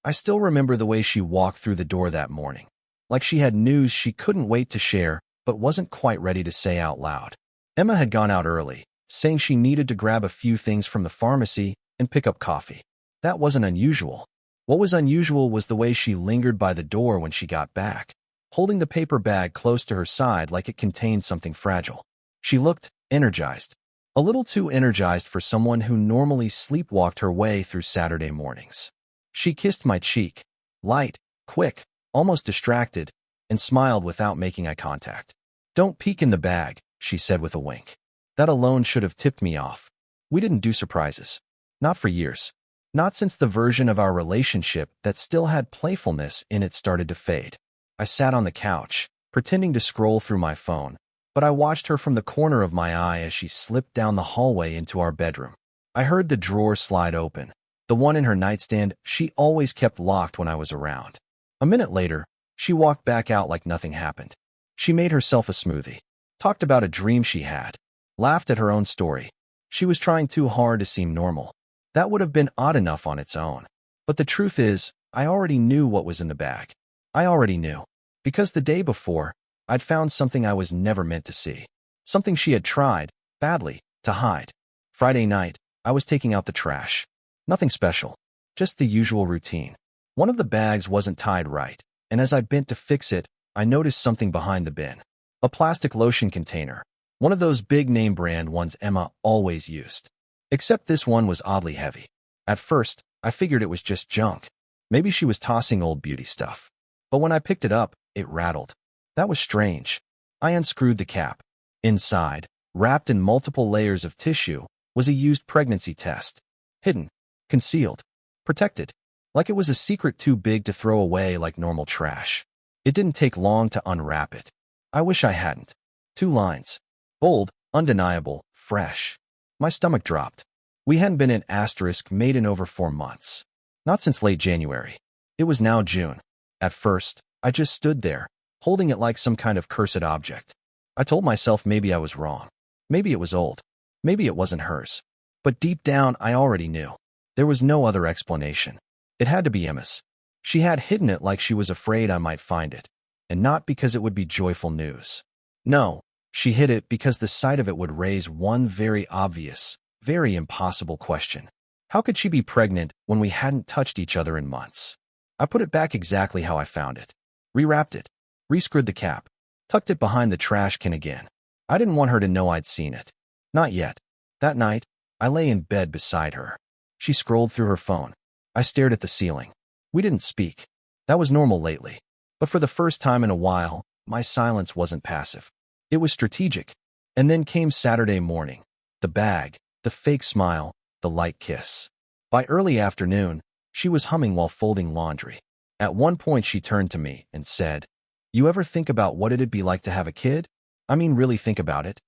I still remember the way she walked through the door that morning, like she had news she couldn't wait to share but wasn't quite ready to say out loud. Emma had gone out early, saying she needed to grab a few things from the pharmacy and pick up coffee. That wasn't unusual. What was unusual was the way she lingered by the door when she got back, holding the paper bag close to her side like it contained something fragile. She looked energized, a little too energized for someone who normally sleepwalked her way through Saturday mornings. She kissed my cheek, light, quick, almost distracted, and smiled without making eye contact. "Don't peek in the bag," she said with a wink. That alone should have tipped me off. We didn't do surprises. Not for years. Not since the version of our relationship that still had playfulness in it started to fade. I sat on the couch, pretending to scroll through my phone, but I watched her from the corner of my eye as she slipped down the hallway into our bedroom. I heard the drawer slide open, the one in her nightstand she always kept locked when I was around. A minute later, she walked back out like nothing happened. She made herself a smoothie, talked about a dream she had, laughed at her own story. She was trying too hard to seem normal. That would have been odd enough on its own. But the truth is, I already knew what was in the bag. I already knew. Because the day before, I'd found something I was never meant to see. Something she had tried, badly, to hide. Friday night, I was taking out the trash. Nothing special. Just the usual routine. One of the bags wasn't tied right, and as I bent to fix it, I noticed something behind the bin. A plastic lotion container. One of those big name brand ones Emma always used. Except this one was oddly heavy. At first, I figured it was just junk. Maybe she was tossing old beauty stuff. But when I picked it up, it rattled. That was strange. I unscrewed the cap. Inside, wrapped in multiple layers of tissue, was a used pregnancy test. Hidden, concealed, protected, like it was a secret too big to throw away like normal trash. It didn't take long to unwrap it. I wish I hadn't. 2 lines. Bold, undeniable, fresh. My stomach dropped. We hadn't been in * made in over 4 months. Not since late January. It was now June. At first, I just stood there, holding it like some kind of cursed object. I told myself maybe I was wrong. Maybe it was old. Maybe it wasn't hers. But deep down, I already knew. There was no other explanation. It had to be Emma's. She had hidden it like she was afraid I might find it, and not because it would be joyful news. No, she hid it because the sight of it would raise one very obvious, very impossible question. How could she be pregnant when we hadn't touched each other in months? I put it back exactly how I found it. Rewrapped it. Rescrewed the cap. Tucked it behind the trash can again. I didn't want her to know I'd seen it. Not yet. That night, I lay in bed beside her. She scrolled through her phone. I stared at the ceiling. We didn't speak. That was normal lately. But for the first time in a while, my silence wasn't passive. It was strategic. And then came Saturday morning. The bag, the fake smile, the light kiss. By early afternoon, she was humming while folding laundry. At one point she turned to me and said, "You ever think about what it'd be like to have a kid? I mean, really think about it?"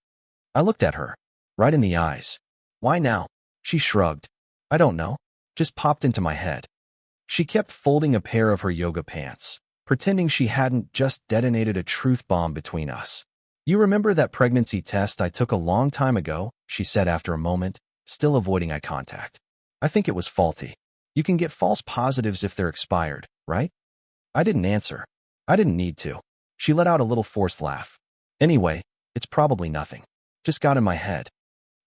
I looked at her, right in the eyes. "Why now?" She shrugged. "I don't know. Just popped into my head." She kept folding a pair of her yoga pants, pretending she hadn't just detonated a truth bomb between us. "You remember that pregnancy test I took a long time ago?" she said after a moment, still avoiding eye contact. "I think it was faulty. You can get false positives if they're expired, right?" I didn't answer. I didn't need to. She let out a little forced laugh. "Anyway, it's probably nothing. Just got in my head."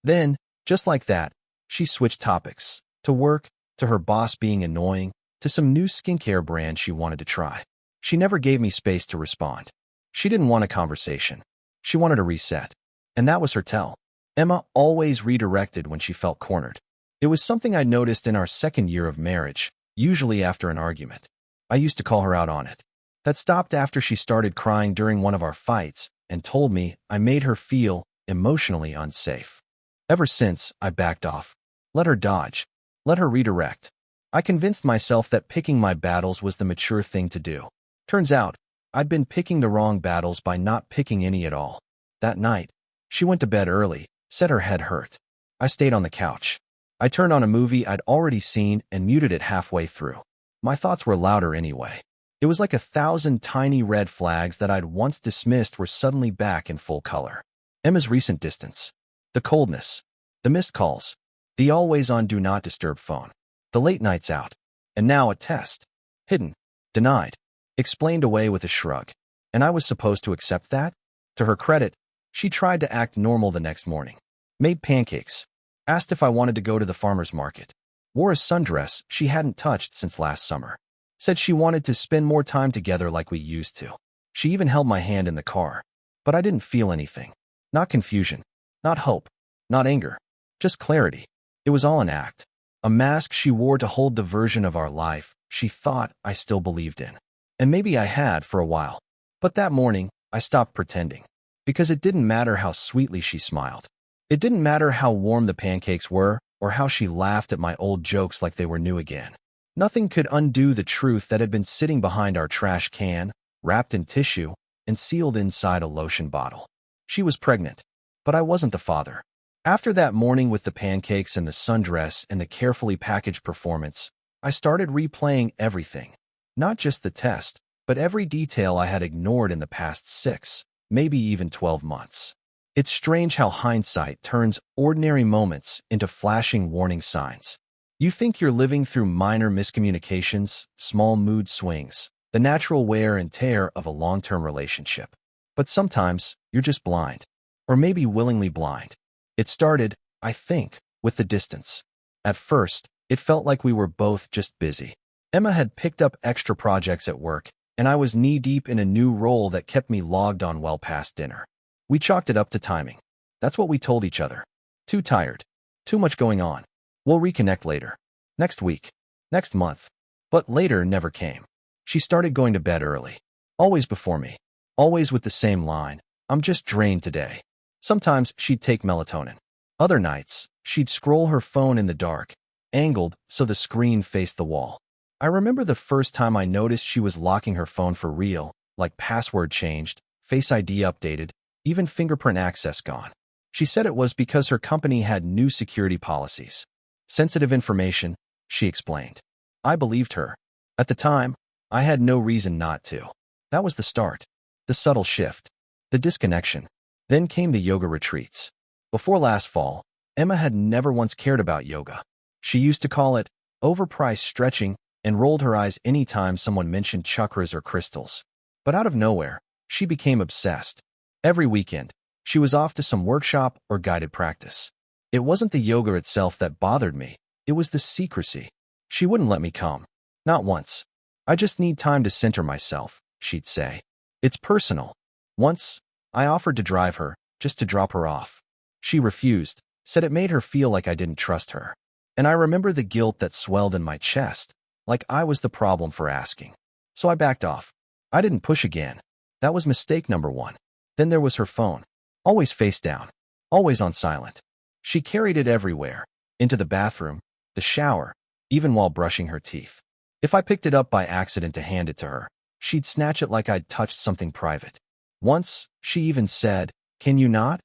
Then, just like that, she switched topics. To work, to her boss being annoying, to some new skincare brand she wanted to try. She never gave me space to respond. She didn't want a conversation. She wanted a reset. And that was her tell. Emma always redirected when she felt cornered. It was something I noticed in our second year of marriage, usually after an argument. I used to call her out on it. That stopped after she started crying during one of our fights and told me I made her feel emotionally unsafe. Ever since, I backed off. Let her dodge. Let her redirect. I convinced myself that picking my battles was the mature thing to do. Turns out, I'd been picking the wrong battles by not picking any at all. That night, she went to bed early, said her head hurt. I stayed on the couch. I turned on a movie I'd already seen and muted it halfway through. My thoughts were louder anyway. It was like 1,000 tiny red flags that I'd once dismissed were suddenly back in full color. Emma's recent distance. The coldness. The missed calls. The always-on do not disturb phone. The late nights out. And now a test. Hidden. Denied. Explained away with a shrug. And I was supposed to accept that? To her credit, she tried to act normal the next morning. Made pancakes. Asked if I wanted to go to the farmer's market. Wore a sundress she hadn't touched since last summer. Said she wanted to spend more time together like we used to. She even held my hand in the car. But I didn't feel anything. Not confusion. Not hope. Not anger. Just clarity. It was all an act. A mask she wore to hold the version of our life she thought I still believed in. And maybe I had for a while. But that morning, I stopped pretending. Because it didn't matter how sweetly she smiled. It didn't matter how warm the pancakes were, or how she laughed at my old jokes like they were new again. Nothing could undo the truth that had been sitting behind our trash can, wrapped in tissue, and sealed inside a lotion bottle. She was pregnant, but I wasn't the father. After that morning with the pancakes and the sundress and the carefully packaged performance, I started replaying everything. Not just the test, but every detail I had ignored in the past 6, maybe even 12 months. It's strange how hindsight turns ordinary moments into flashing warning signs. You think you're living through minor miscommunications, small mood swings, the natural wear and tear of a long-term relationship. But sometimes, you're just blind. Or maybe willingly blind. It started, I think, with the distance. At first, it felt like we were both just busy. Emma had picked up extra projects at work, and I was knee-deep in a new role that kept me logged on well past dinner. We chalked it up to timing. That's what we told each other. Too tired. Too much going on. We'll reconnect later. Next week. Next month. But later never came. She started going to bed early. Always before me. Always with the same line. I'm just drained today. Sometimes she'd take melatonin. Other nights, she'd scroll her phone in the dark, angled so the screen faced the wall. I remember the first time I noticed she was locking her phone for real, like password changed, Face ID updated, even fingerprint access gone. She said it was because her company had new security policies. Sensitive information, she explained. I believed her. At the time, I had no reason not to. That was the start. The subtle shift. The disconnection. Then came the yoga retreats. Before last fall, Emma had never once cared about yoga. She used to call it overpriced stretching and rolled her eyes anytime someone mentioned chakras or crystals. But out of nowhere, she became obsessed. Every weekend, she was off to some workshop or guided practice. It wasn't the yoga itself that bothered me. It was the secrecy. She wouldn't let me come. Not once. I just need time to center myself, she'd say. It's personal. Once, I offered to drive her, just to drop her off. She refused, said it made her feel like I didn't trust her. And I remember the guilt that swelled in my chest, like I was the problem for asking. So I backed off. I didn't push again. That was mistake number 1. Then there was her phone. Always face down. Always on silent. She carried it everywhere. Into the bathroom, the shower, even while brushing her teeth. If I picked it up by accident to hand it to her, she'd snatch it like I'd touched something private. Once, she even said, "Can you not?"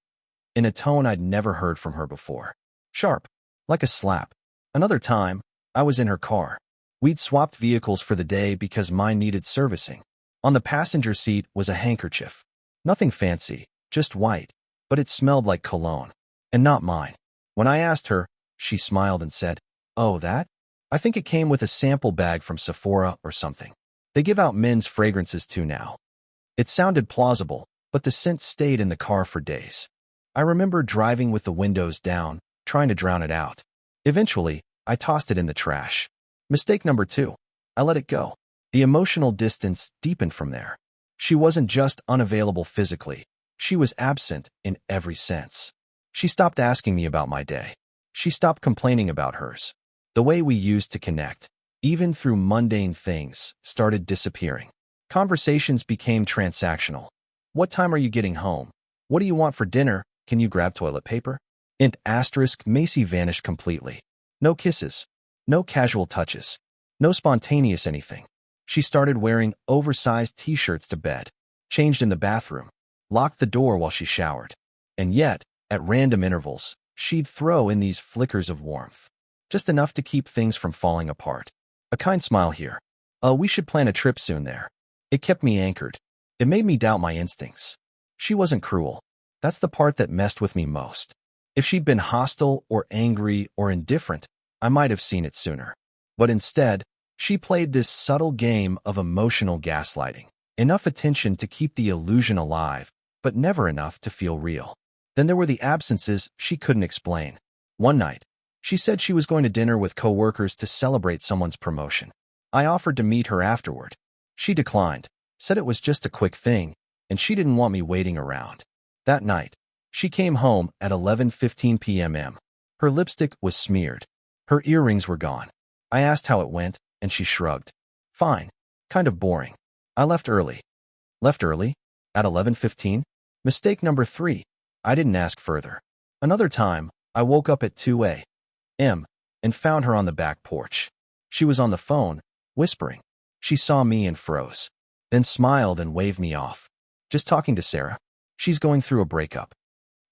in a tone I'd never heard from her before. Sharp. Like a slap. Another time, I was in her car. We'd swapped vehicles for the day because mine needed servicing. On the passenger seat was a handkerchief. Nothing fancy, just white, but it smelled like cologne. And not mine. When I asked her, she smiled and said, "Oh, that? I think it came with a sample bag from Sephora or something. They give out men's fragrances too now." It sounded plausible, but the scent stayed in the car for days. I remember driving with the windows down, trying to drown it out. Eventually, I tossed it in the trash. Mistake number 2. I let it go. The emotional distance deepened from there. She wasn't just unavailable physically. She was absent in every sense. She stopped asking me about my day. She stopped complaining about hers. The way we used to connect, even through mundane things, started disappearing. Conversations became transactional. What time are you getting home? What do you want for dinner? Can you grab toilet paper? Int asterisk Macy vanished completely. No kisses. No casual touches. No spontaneous anything. She started wearing oversized t-shirts to bed, changed in the bathroom, locked the door while she showered. And yet, at random intervals, she'd throw in these flickers of warmth. Just enough to keep things from falling apart. A kind smile here. We should plan a trip soon there. It kept me anchored. It made me doubt my instincts. She wasn't cruel. That's the part that messed with me most. If she'd been hostile or angry or indifferent, I might have seen it sooner. But instead, She played this subtle game of emotional gaslighting. Enough attention to keep the illusion alive, but never enough to feel real. Then there were the absences she couldn't explain. One night, she said she was going to dinner with coworkers to celebrate someone's promotion. I offered to meet her afterward. She declined, said it was just a quick thing, and she didn't want me waiting around. That night, she came home at 11:15 p.m. Her lipstick was smeared. Her earrings were gone. I asked how it went, and she shrugged. Fine. Kind of boring. I left early. Left early? At 11:15? Mistake number 3. I didn't ask further. Another time, I woke up at 2 a.m. and found her on the back porch. She was on the phone, whispering. She saw me and froze, then smiled and waved me off. Just talking to Sarah. She's going through a breakup.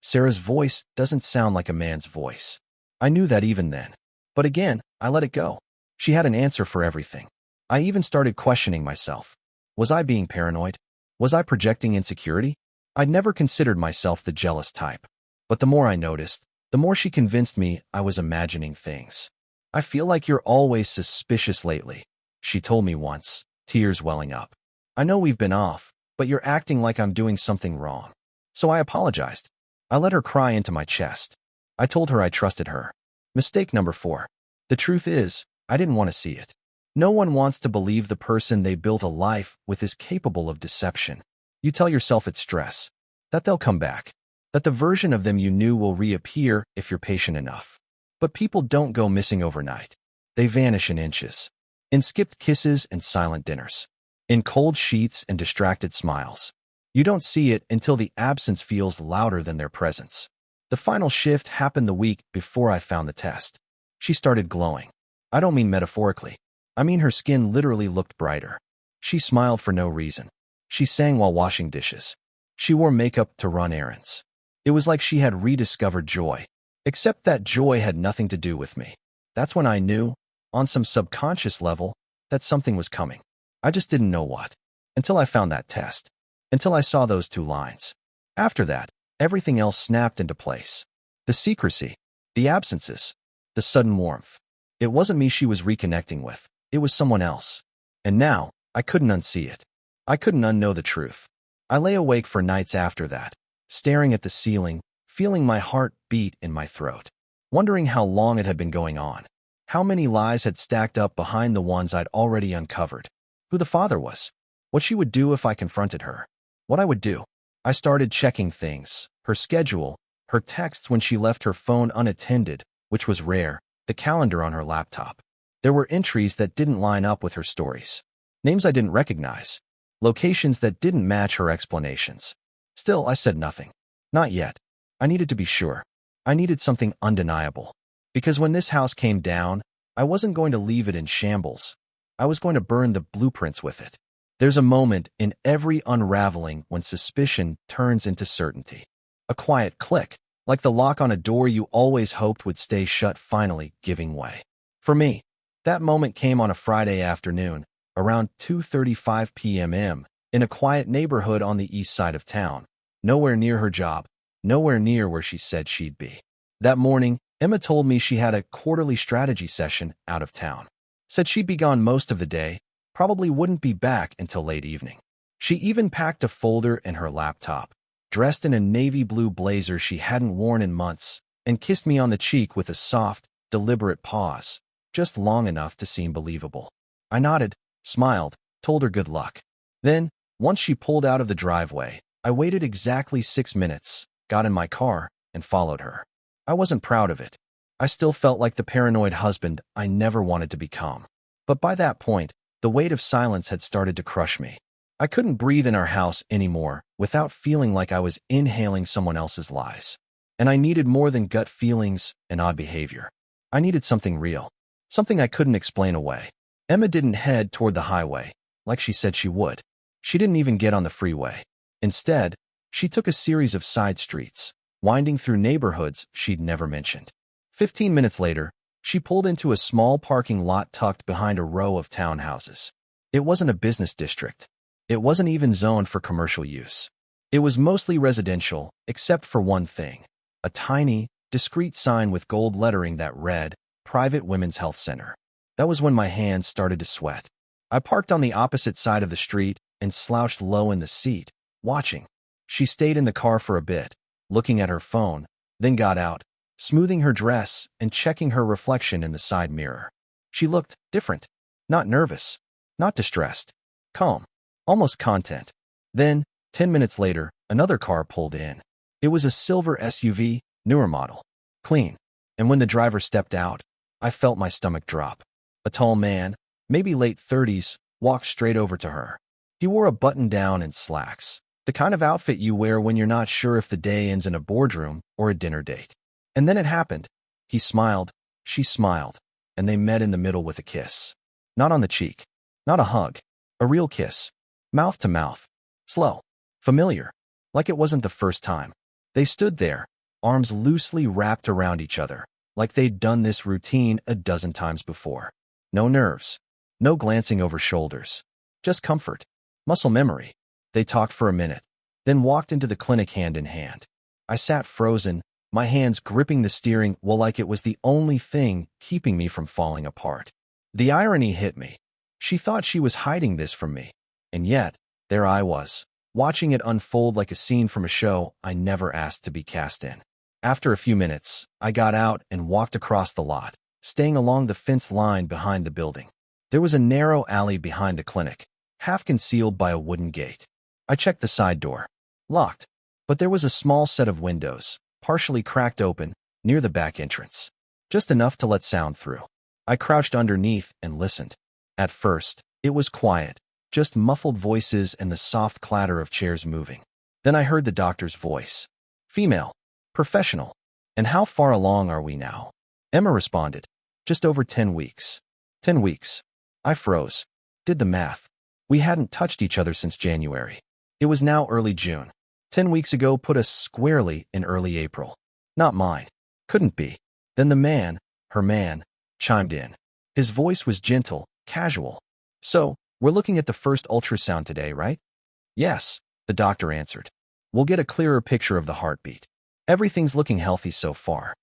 Sarah's voice doesn't sound like a man's voice. I knew that even then. But again, I let it go. She had an answer for everything. I even started questioning myself. Was I being paranoid? Was I projecting insecurity? I'd never considered myself the jealous type. But the more I noticed, the more she convinced me I was imagining things. I feel like you're always suspicious lately, she told me once, tears welling up. I know we've been off, but you're acting like I'm doing something wrong. So I apologized. I let her cry into my chest. I told her I trusted her. Mistake number 4. The truth is, I didn't want to see it. No one wants to believe the person they built a life with is capable of deception. You tell yourself it's stress, that they'll come back, that the version of them you knew will reappear if you're patient enough. But people don't go missing overnight. They vanish in inches. In skipped kisses and silent dinners. In cold sheets and distracted smiles. You don't see it until the absence feels louder than their presence. The final shift happened the week before I found the test. She started glowing. I don't mean metaphorically. I mean her skin literally looked brighter. She smiled for no reason. She sang while washing dishes. She wore makeup to run errands. It was like she had rediscovered joy. Except that joy had nothing to do with me. That's when I knew, on some subconscious level, that something was coming. I just didn't know what. Until I found that test. Until I saw those 2 lines. After that, everything else snapped into place. The secrecy, the absences, the sudden warmth. It wasn't me she was reconnecting with. It was someone else. And now, I couldn't unsee it. I couldn't unknow the truth. I lay awake for nights after that, staring at the ceiling, feeling my heart beat in my throat, wondering how long it had been going on, how many lies had stacked up behind the ones I'd already uncovered, who the father was, what she would do if I confronted her, what I would do. I started checking things, her schedule, her texts when she left her phone unattended, which was rare, the calendar on her laptop. There were entries that didn't line up with her stories, names I didn't recognize, locations that didn't match her explanations. Still, I said nothing. Not yet. I needed to be sure. I needed something undeniable. Because when this house came down, I wasn't going to leave it in shambles. I was going to burn the blueprints with it. There's a moment in every unraveling when suspicion turns into certainty. A quiet click, like the lock on a door you always hoped would stay shut finally giving way. For me, that moment came on a Friday afternoon, around 2:35 p.m. in a quiet neighborhood on the east side of town, nowhere near her job, nowhere near where she said she'd be. That morning, Emma told me she had a quarterly strategy session out of town. Said she'd be gone most of the day, probably wouldn't be back until late evening. She even packed a folder in her laptop, dressed in a navy blue blazer she hadn't worn in months, and kissed me on the cheek with a soft, deliberate pause, just long enough to seem believable. I nodded, smiled, told her good luck. Then, once she pulled out of the driveway, I waited exactly 6 minutes, got in my car, and followed her. I wasn't proud of it. I still felt like the paranoid husband I never wanted to become. But by that point, the weight of silence had started to crush me. I couldn't breathe in our house anymore without feeling like I was inhaling someone else's lies. And I needed more than gut feelings and odd behavior. I needed something real. Something I couldn't explain away. Emma didn't head toward the highway, like she said she would. She didn't even get on the freeway. Instead, she took a series of side streets, winding through neighborhoods she'd never mentioned. 15 minutes later, she pulled into a small parking lot tucked behind a row of townhouses. It wasn't a business district. It wasn't even zoned for commercial use. It was mostly residential, except for one thing. A tiny, discreet sign with gold lettering that read, Private Women's Health Center. That was when my hands started to sweat. I parked on the opposite side of the street and slouched low in the seat, watching. She stayed in the car for a bit, looking at her phone, then got out, smoothing her dress and checking her reflection in the side mirror. She looked different, not nervous, not distressed, calm, almost content. Then, 10 minutes later, another car pulled in. It was a silver SUV, newer model, clean. And when the driver stepped out, I felt my stomach drop. A tall man, maybe late 30s, walked straight over to her. He wore a button-down and slacks, the kind of outfit you wear when you're not sure if the day ends in a boardroom or a dinner date. And then it happened. He smiled, she smiled, and they met in the middle with a kiss. Not on the cheek, not a hug, a real kiss, mouth to mouth, slow, familiar, like it wasn't the first time. They stood there, arms loosely wrapped around each other, like they'd done this routine a dozen times before. No nerves, no glancing over shoulders, just comfort, muscle memory. They talked for a minute, then walked into the clinic hand in hand. I sat frozen, my hands gripping the steering wheel like it was the only thing keeping me from falling apart. The irony hit me. She thought she was hiding this from me, and yet, there I was, watching it unfold like a scene from a show I never asked to be cast in. After a few minutes, I got out and walked across the lot, staying along the fence line behind the building. There was a narrow alley behind the clinic, half concealed by a wooden gate. I checked the side door. Locked, but there was a small set of windows, partially cracked open, near the back entrance. Just enough to let sound through. I crouched underneath and listened. At first, it was quiet, just muffled voices and the soft clatter of chairs moving. Then I heard the doctor's voice. Female. Professional. And how far along are we now? Emma responded. Just over 10 weeks. 10 weeks. I froze. Did the math. We hadn't touched each other since January. It was now early June. 10 weeks ago put us squarely in early April. Not mine. Couldn't be. Then the man, her man, chimed in. His voice was gentle, casual. So, we're looking at the first ultrasound today, right? Yes, the doctor answered. We'll get a clearer picture of the heartbeat. Everything's looking healthy so far.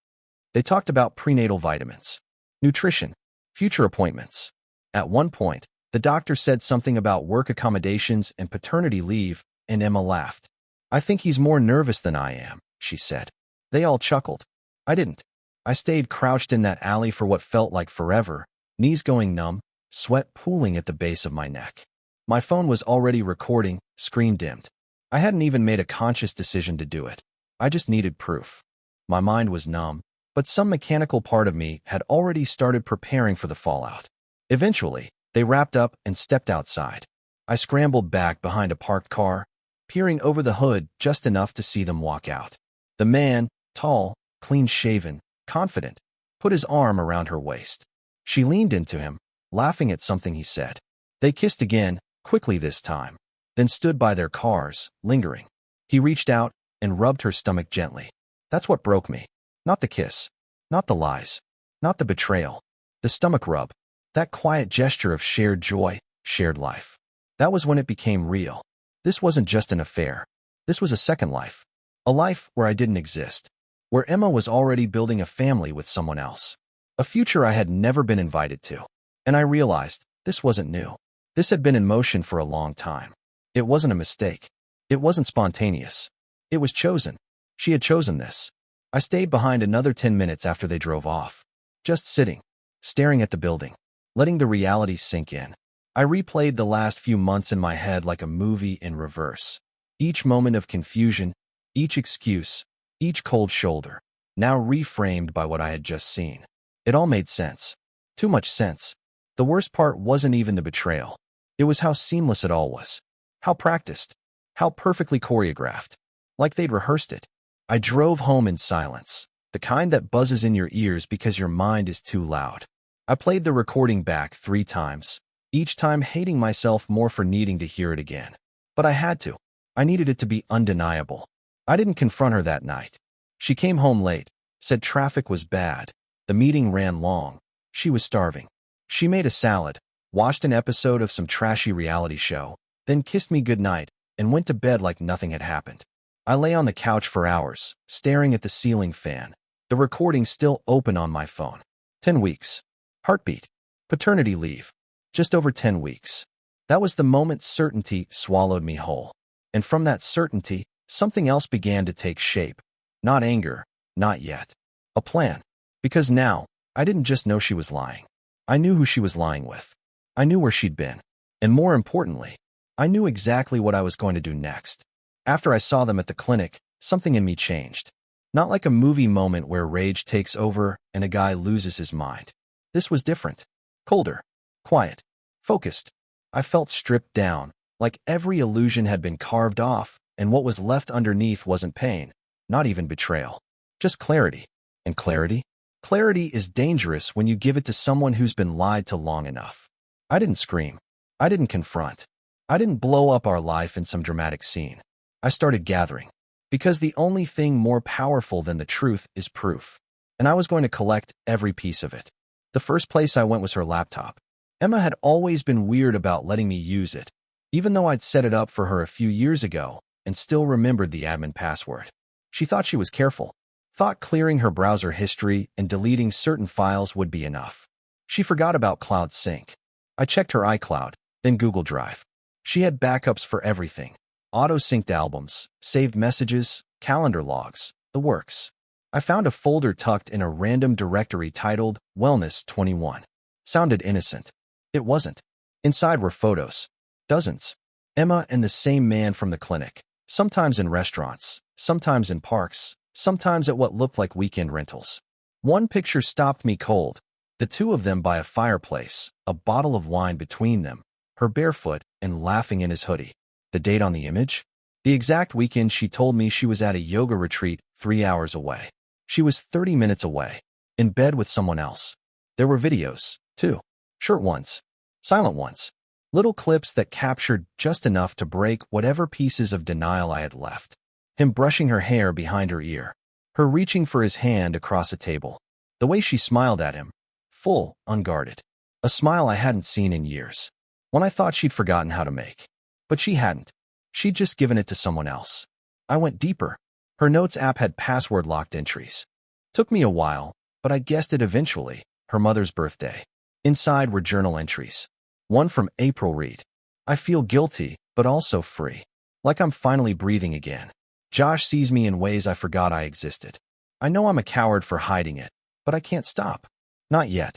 They talked about prenatal vitamins, nutrition, future appointments. At one point, the doctor said something about work accommodations and paternity leave, and Emma laughed. I think he's more nervous than I am, she said. They all chuckled. I didn't. I stayed crouched in that alley for what felt like forever, knees going numb, sweat pooling at the base of my neck. My phone was already recording, screen dimmed. I hadn't even made a conscious decision to do it. I just needed proof. My mind was numb, but some mechanical part of me had already started preparing for the fallout. Eventually, they wrapped up and stepped outside. I scrambled back behind a parked car, peering over the hood just enough to see them walk out. The man, tall, clean-shaven, confident, put his arm around her waist. She leaned into him, laughing at something he said. They kissed again, quickly this time, then stood by their cars, lingering. He reached out and rubbed her stomach gently. That's what broke me. Not the kiss, not the lies, not the betrayal. The stomach rub, that quiet gesture of shared joy, shared life. That was when it became real. This wasn't just an affair. This was a second life. A life where I didn't exist. Where Emma was already building a family with someone else. A future I had never been invited to. And I realized this wasn't new. This had been in motion for a long time. It wasn't a mistake. It wasn't spontaneous. It was chosen. She had chosen this. I stayed behind another 10 minutes after they drove off. Just sitting, staring at the building, letting the reality sink in. I replayed the last few months in my head like a movie in reverse. Each moment of confusion, each excuse, each cold shoulder, now reframed by what I had just seen. It all made sense. Too much sense. The worst part wasn't even the betrayal. It was how seamless it all was. How practiced. How perfectly choreographed. Like they'd rehearsed it. I drove home in silence, the kind that buzzes in your ears because your mind is too loud. I played the recording back 3 times, each time hating myself more for needing to hear it again. But I had to. I needed it to be undeniable. I didn't confront her that night. She came home late, said traffic was bad, the meeting ran long, she was starving. She made a salad, watched an episode of some trashy reality show, then kissed me goodnight and went to bed like nothing had happened. I lay on the couch for hours, staring at the ceiling fan, the recording still open on my phone. 10 weeks. Heartbeat. Paternity leave. Just over 10 weeks. That was the moment certainty swallowed me whole. And from that certainty, something else began to take shape. Not anger, not yet. A plan. Because now, I didn't just know she was lying. I knew who she was lying with. I knew where she'd been. And more importantly, I knew exactly what I was going to do next. After I saw them at the clinic, something in me changed. Not like a movie moment where rage takes over and a guy loses his mind. This was different. Colder. Quiet. Focused. I felt stripped down, like every illusion had been carved off, and what was left underneath wasn't pain, not even betrayal. Just clarity. And clarity? Clarity is dangerous when you give it to someone who's been lied to long enough. I didn't scream. I didn't confront. I didn't blow up our life in some dramatic scene. I started gathering. Because the only thing more powerful than the truth is proof. And I was going to collect every piece of it. The first place I went was her laptop. Emma had always been weird about letting me use it, even though I'd set it up for her a few years ago and still remembered the admin password. She thought she was careful. Thought clearing her browser history and deleting certain files would be enough. She forgot about Cloud Sync. I checked her iCloud, then Google Drive. She had backups for everything. Auto-synced albums, saved messages, calendar logs, the works. I found a folder tucked in a random directory titled Wellness 21. Sounded innocent. It wasn't. Inside were photos. Dozens. Emma and the same man from the clinic. Sometimes in restaurants, sometimes in parks, sometimes at what looked like weekend rentals. One picture stopped me cold. The two of them by a fireplace, a bottle of wine between them, her barefoot and laughing in his hoodie. The date on the image? The exact weekend she told me she was at a yoga retreat 3 hours away. She was 30 minutes away, in bed with someone else. There were videos, too. Short ones. Silent ones. Little clips that captured just enough to break whatever pieces of denial I had left. Him brushing her hair behind her ear. Her reaching for his hand across a table. The way she smiled at him. Full, unguarded. A smile I hadn't seen in years. One I thought she'd forgotten how to make. But she hadn't. She'd just given it to someone else. I went deeper. Her notes app had password-locked entries. Took me a while, but I guessed it eventually. Her mother's birthday. Inside were journal entries. One from April Reed. I feel guilty, but also free. Like I'm finally breathing again. Josh sees me in ways I forgot I existed. I know I'm a coward for hiding it, but I can't stop. Not yet.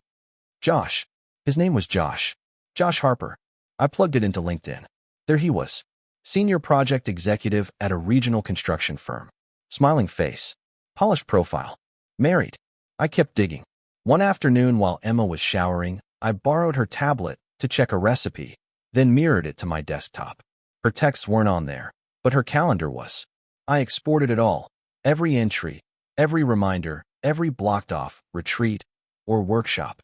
Josh. His name was Josh. Josh Harper. I plugged it into LinkedIn. There he was. Senior project executive at a regional construction firm. Smiling face. Polished profile. Married. I kept digging. One afternoon while Emma was showering, I borrowed her tablet to check a recipe, then mirrored it to my desktop. Her texts weren't on there, but her calendar was. I exported it all. Every entry, every reminder, every blocked off retreat or workshop.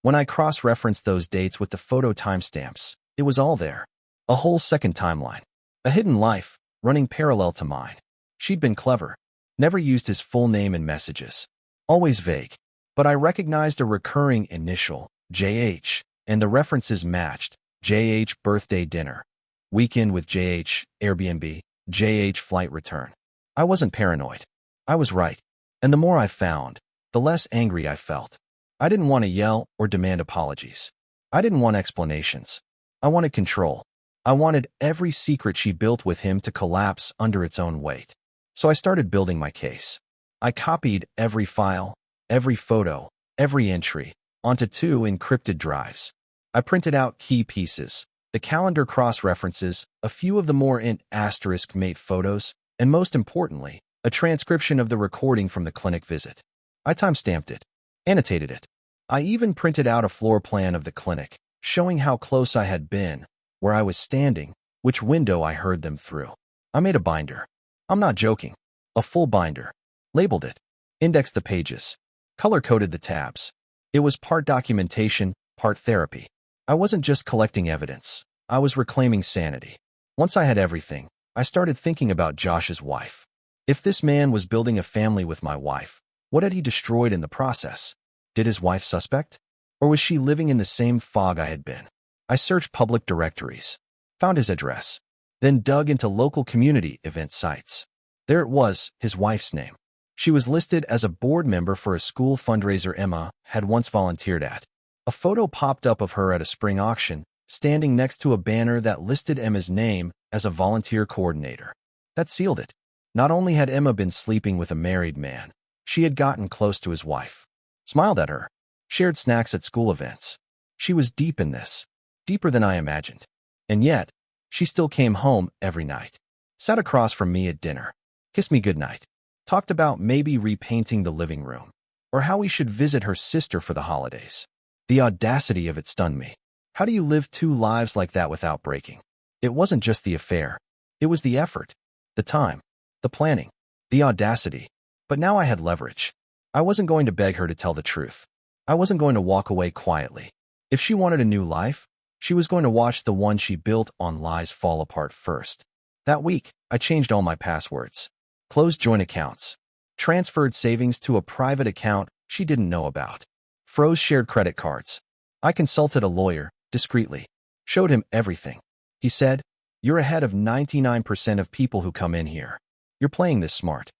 When I cross-referenced those dates with the photo timestamps, it was all there. A whole second timeline. A hidden life, running parallel to mine. She'd been clever. Never used his full name in messages. Always vague. But I recognized a recurring initial, JH, and the references matched. JH birthday dinner. Weekend with JH, Airbnb, JH flight return. I wasn't paranoid. I was right. And the more I found, the less angry I felt. I didn't want to yell or demand apologies. I didn't want explanations. I wanted control. I wanted every secret she built with him to collapse under its own weight. So I started building my case. I copied every file, every photo, every entry, onto 2 encrypted drives. I printed out key pieces, the calendar cross-references, a few of the more asterisk mate photos, and most importantly, a transcription of the recording from the clinic visit. I timestamped it, annotated it. I even printed out a floor plan of the clinic, showing how close I had been, where I was standing, which window I heard them through. I made a binder. I'm not joking. A full binder. Labeled it. Indexed the pages. Color-coded the tabs. It was part documentation, part therapy. I wasn't just collecting evidence. I was reclaiming sanity. Once I had everything, I started thinking about Josh's wife. If this man was building a family with my wife, what had he destroyed in the process? Did his wife suspect? Or was she living in the same fog I had been? I searched public directories, found his address, then dug into local community event sites. There it was, his wife's name. She was listed as a board member for a school fundraiser Emma had once volunteered at. A photo popped up of her at a spring auction, standing next to a banner that listed Emma's name as a volunteer coordinator. That sealed it. Not only had Emma been sleeping with a married man, she had gotten close to his wife, smiled at her, shared snacks at school events. She was deep in this, deeper than I imagined. And yet, she still came home every night, sat across from me at dinner, kissed me goodnight, talked about maybe repainting the living room, or how we should visit her sister for the holidays. The audacity of it stunned me. How do you live two lives like that without breaking? It wasn't just the affair. It was the effort, the time, the planning, the audacity. But now I had leverage. I wasn't going to beg her to tell the truth. I wasn't going to walk away quietly. If she wanted a new life, she was going to watch the one she built on lies fall apart first. That week, I changed all my passwords, closed joint accounts, transferred savings to a private account she didn't know about, froze shared credit cards. I consulted a lawyer, discreetly, showed him everything. He said, "You're ahead of 99% of people who come in here. You're playing this smart."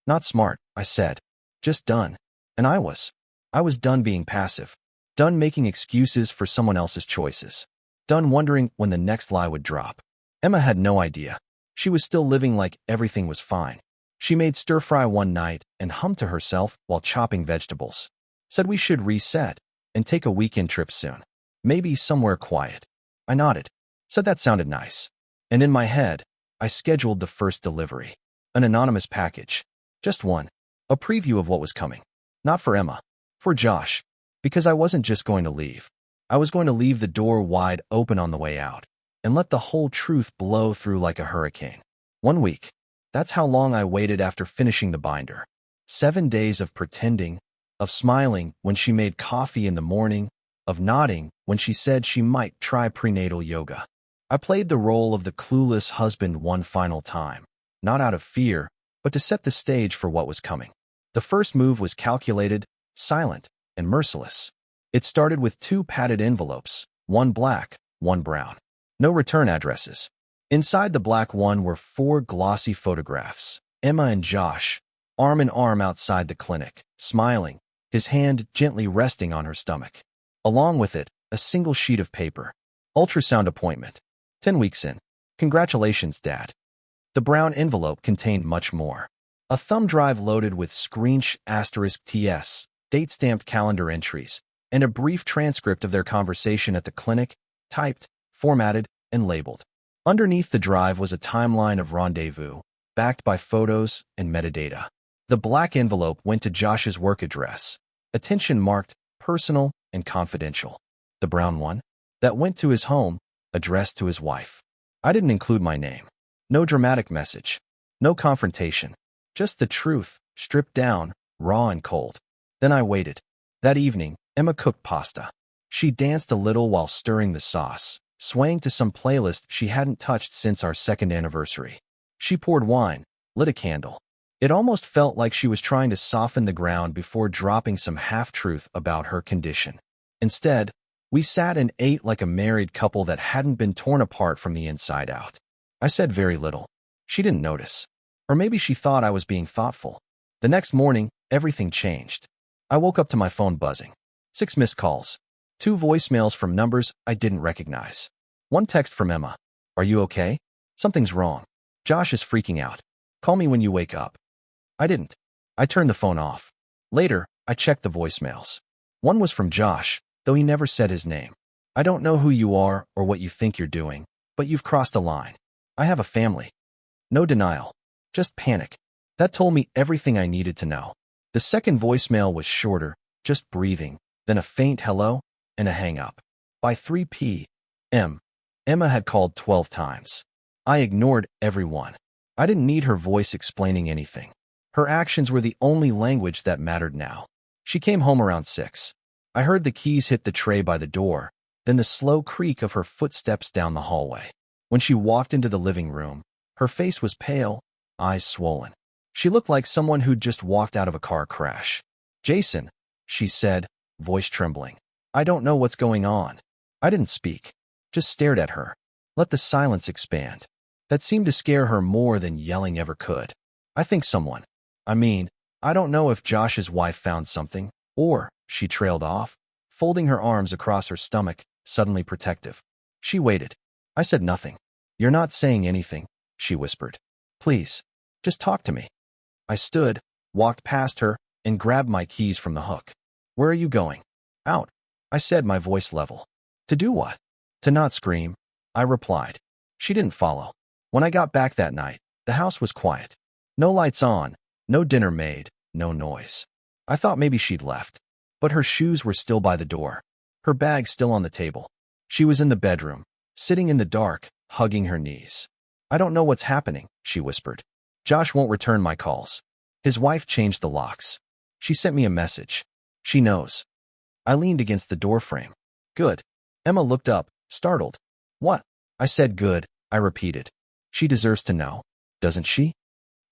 Not smart, I said. Just done. And I was. I was done being passive. Done making excuses for someone else's choices. Done wondering when the next lie would drop. Emma had no idea. She was still living like everything was fine. She made stir-fry one night and hummed to herself while chopping vegetables. Said we should reset and take a weekend trip soon. Maybe somewhere quiet. I nodded. Said that sounded nice. And in my head, I scheduled the first delivery. An anonymous package. Just one. A preview of what was coming. Not for Emma. For Josh. Because I wasn't just going to leave. I was going to leave the door wide open on the way out and let the whole truth blow through like a hurricane. 1 week. That's how long I waited after finishing the binder. 7 days of pretending, of smiling when she made coffee in the morning, of nodding when she said she might try prenatal yoga. I played the role of the clueless husband one final time, not out of fear, but to set the stage for what was coming. The first move was calculated, silent, and merciless. It started with 2 padded envelopes, one black, one brown. No return addresses. Inside the black one were 4 glossy photographs. Emma and Josh, arm in arm outside the clinic, smiling, his hand gently resting on her stomach. Along with it, a single sheet of paper. Ultrasound appointment. 10 weeks in. Congratulations, Dad. The brown envelope contained much more. A thumb drive loaded with **TS, date-stamped calendar entries, and a brief transcript of their conversation at the clinic, typed, formatted, and labeled. Underneath the drive was a timeline of rendezvous, backed by photos and metadata. The black envelope went to Josh's work address, attention marked personal and confidential. The brown one? That went to his home, addressed to his wife. I didn't include my name. No dramatic message. No confrontation. Just the truth, stripped down, raw and cold. Then I waited. That evening, Emma cooked pasta. She danced a little while stirring the sauce, swaying to some playlist she hadn't touched since our second anniversary. She poured wine, lit a candle. It almost felt like she was trying to soften the ground before dropping some half-truth about her condition. Instead, we sat and ate like a married couple that hadn't been torn apart from the inside out. I said very little. She didn't notice. Or maybe she thought I was being thoughtful. The next morning, everything changed. I woke up to my phone buzzing. 6 missed calls. 2 voicemails from numbers I didn't recognize. 1 text from Emma. "Are you okay? Something's wrong. Josh is freaking out. Call me when you wake up." I didn't. I turned the phone off. Later, I checked the voicemails. One was from Josh, though he never said his name. "I don't know who you are or what you think you're doing, but you've crossed a line. I have a family." No denial. Just panic. That told me everything I needed to know. The second voicemail was shorter, just breathing, then a faint hello, and a hang-up. By 3 p.m., Emma had called 12 times. I ignored everyone. I didn't need her voice explaining anything. Her actions were the only language that mattered now. She came home around 6. I heard the keys hit the tray by the door, then the slow creak of her footsteps down the hallway. When she walked into the living room, her face was pale, eyes swollen. She looked like someone who'd just walked out of a car crash. "Jason," she said, voice trembling. "I don't know what's going on." I didn't speak, just stared at her. Let the silence expand. That seemed to scare her more than yelling ever could. "I think I don't know if Josh's wife found something," or, she trailed off, folding her arms across her stomach, suddenly protective. She waited. I said nothing. You're not saying anything, she whispered. Please, just talk to me. I stood, walked past her, and grabbed my keys from the hook. Where are you going? Out, I said, my voice level. To do what? To not scream, I replied. She didn't follow. When I got back that night, the house was quiet. No lights on, no dinner made, no noise. I thought maybe she'd left. But her shoes were still by the door. Her bag still on the table. She was in the bedroom, sitting in the dark, hugging her knees. I don't know what's happening, she whispered. Josh won't return my calls. His wife changed the locks. She sent me a message. She knows. I leaned against the doorframe. Good. Emma looked up, startled. What? I said good, I repeated. She deserves to know, doesn't she?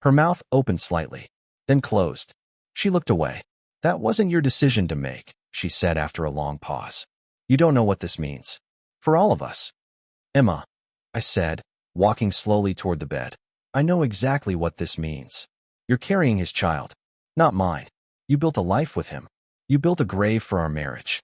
Her mouth opened slightly, then closed. She looked away. That wasn't your decision to make, she said after a long pause. You don't know what this means. For all of us. Emma, I said, walking slowly toward the bed. I know exactly what this means. You're carrying his child, not mine. You built a life with him. You built a grave for our marriage.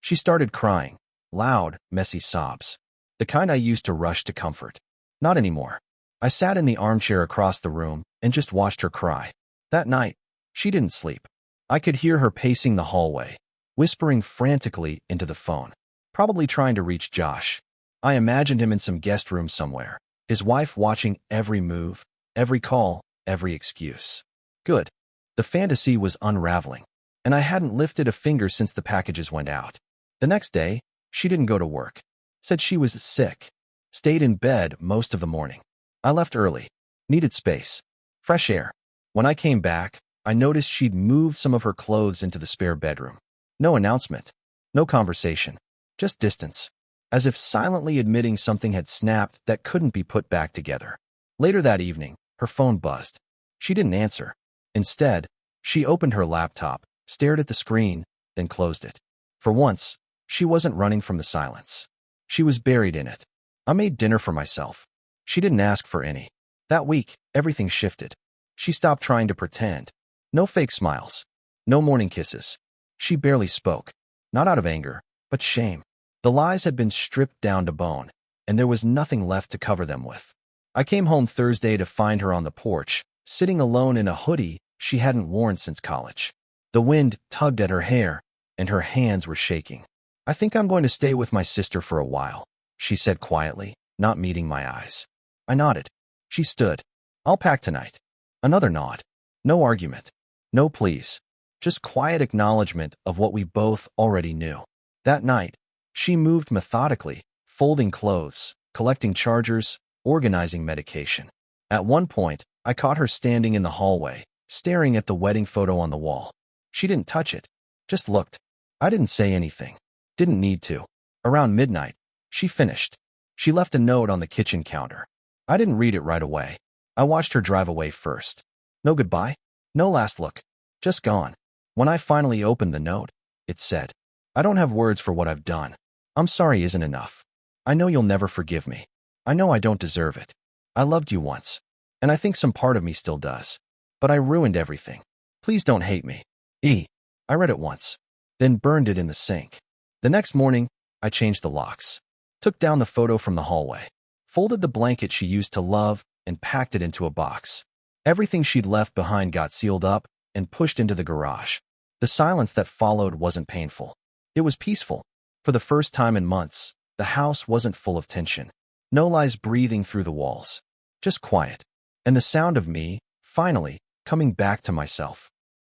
She started crying, loud, messy sobs. The kind I used to rush to comfort. Not anymore. I sat in the armchair across the room and just watched her cry. That night, she didn't sleep. I could hear her pacing the hallway, whispering frantically into the phone, probably trying to reach Josh. I imagined him in some guest room somewhere, his wife watching every move, every call, every excuse. Good. The fantasy was unraveling, and I hadn't lifted a finger since the packages went out. The next day, she didn't go to work. Said she was sick. Stayed in bed most of the morning. I left early. Needed space. Fresh air. When I came back, I noticed she'd moved some of her clothes into the spare bedroom. No announcement. No conversation. Just distance. As if silently admitting something had snapped that couldn't be put back together. Later that evening, her phone buzzed. She didn't answer. Instead, she opened her laptop, stared at the screen, then closed it. For once, she wasn't running from the silence. She was buried in it. I made dinner for myself. She didn't ask for any. That week, everything shifted. She stopped trying to pretend. No fake smiles. No morning kisses. She barely spoke. Not out of anger, but shame. The lies had been stripped down to bone, and there was nothing left to cover them with. I came home Thursday to find her on the porch, sitting alone in a hoodie she hadn't worn since college. The wind tugged at her hair, and her hands were shaking. I think I'm going to stay with my sister for a while, she said quietly, not meeting my eyes. I nodded. She stood. I'll pack tonight. Another nod. No argument. No pleas. Just quiet acknowledgement of what we both already knew. That night, she moved methodically, folding clothes, collecting chargers, organizing medication. At one point, I caught her standing in the hallway, staring at the wedding photo on the wall. She didn't touch it, just looked. I didn't say anything. Didn't need to. Around midnight, she finished. She left a note on the kitchen counter. I didn't read it right away. I watched her drive away first. No goodbye, no last look. Just gone. When I finally opened the note, it said, I don't have words for what I've done. I'm sorry isn't enough. I know you'll never forgive me. I know I don't deserve it. I loved you once, and I think some part of me still does. But I ruined everything. Please don't hate me. I read it once, then burned it in the sink. The next morning, I changed the locks, took down the photo from the hallway, folded the blanket she used to love, and packed it into a box. Everything she'd left behind got sealed up and pushed into the garage. The silence that followed wasn't painful. It was peaceful. For the first time in months, the house wasn't full of tension. No lies breathing through the walls. Just quiet. And the sound of me, finally, coming back to myself.